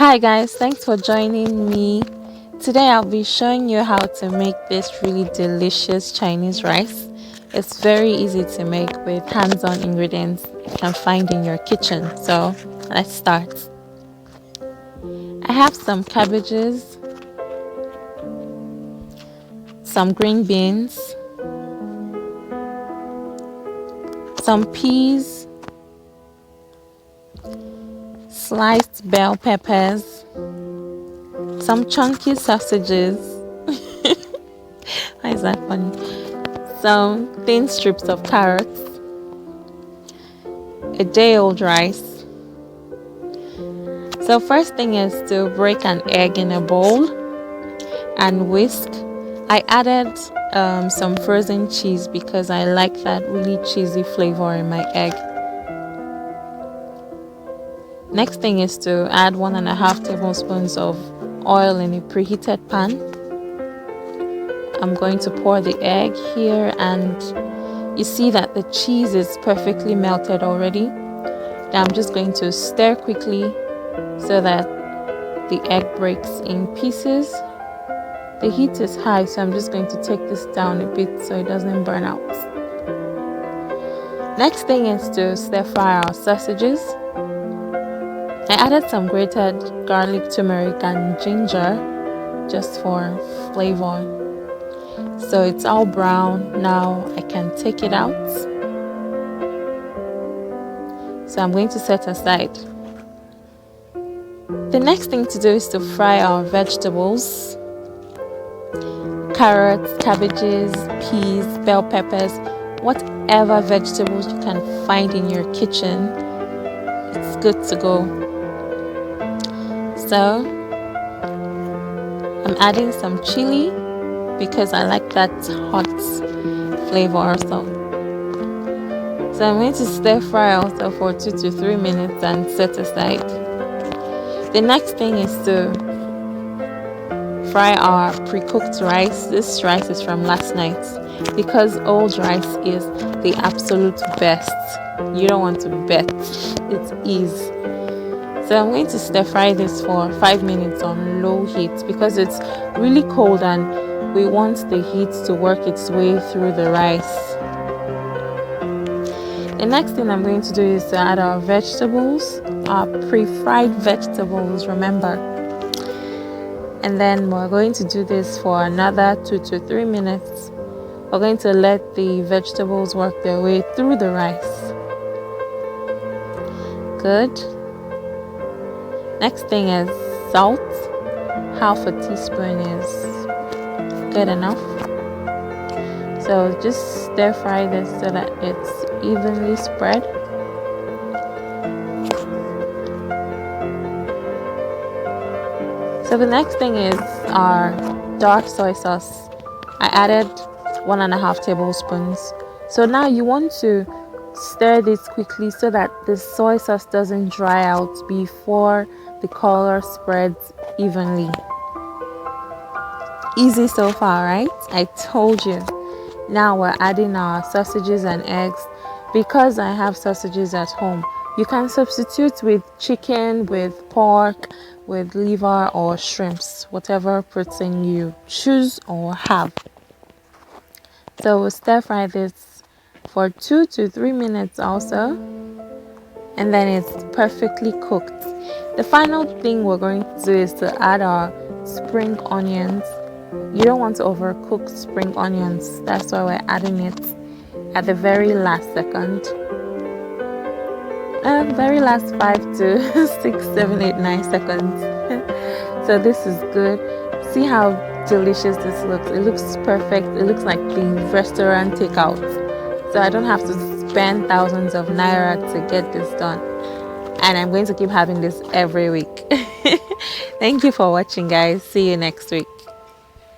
Hi guys, thanks for joining me. Today I'll be showing you how to make this really delicious Chinese rice. It's very easy to make with hands-on ingredients you can find in your kitchen. So let's start. I have some cabbages, some green beans, some peas, sliced bell peppers, some chunky sausages. Why is that funny? Some thin strips of carrots, a day-old rice. So first thing is to break an egg in a bowl and whisk. I added some frozen cheese because I like that really cheesy flavor in my egg. Next thing is to add 1.5 tablespoons of oil in a preheated pan. I'm going to pour the egg here, and you see that the cheese is perfectly melted already. Now I'm just going to stir quickly so that the egg breaks in pieces. The heat is high, so I'm just going to take this down a bit so it doesn't burn out. Next thing is to stir fry our sausages. I added some grated garlic, turmeric and ginger just for flavor. So it's all brown. Now I can take it out. So I'm going to set aside. The next thing to do is to fry our vegetables. Carrots, cabbages, peas, bell peppers, whatever vegetables you can find in your kitchen, it's good to go. So I'm adding some chili because I like that hot flavor also. So I'm going to stir fry also for 2 to 3 minutes and set aside. The next thing is to fry our pre-cooked rice. This rice is from last night because old rice is the absolute best. You don't want to bet, it is. So I'm going to stir fry this for 5 minutes on low heat because it's really cold and we want the heat to work its way through the rice. The next thing I'm going to do is to add our vegetables, our pre-fried vegetables, remember. And then we're going to do this for another 2 to 3 minutes. We're going to let the vegetables work their way through the rice. Good. Next thing is salt. Half a teaspoon is good enough. So just stir fry this so that it's evenly spread. So the next thing is our dark soy sauce. I added 1.5 tablespoons. So now you want to stir this quickly so that the soy sauce doesn't dry out before the color spreads evenly. Easy so far, right? I told you. Now we're adding our sausages and eggs. Because I have sausages at home, you can substitute with chicken, with pork, with liver or shrimps, whatever protein you choose or have. So we'll stir fry this for 2 to 3 minutes also, and then it's perfectly cooked. The final thing we're going to do is to add our spring onions. You don't want to overcook spring onions, that's why we're adding it at the very last second. Very last 5 to 6, 7, 8, 9 seconds. So this is good. See how delicious this looks. It looks perfect. It looks like the restaurant takeout. So I don't have to spend thousands of naira to get this done. And I'm going to keep having this every week. Thank you for watching, guys. See you next week.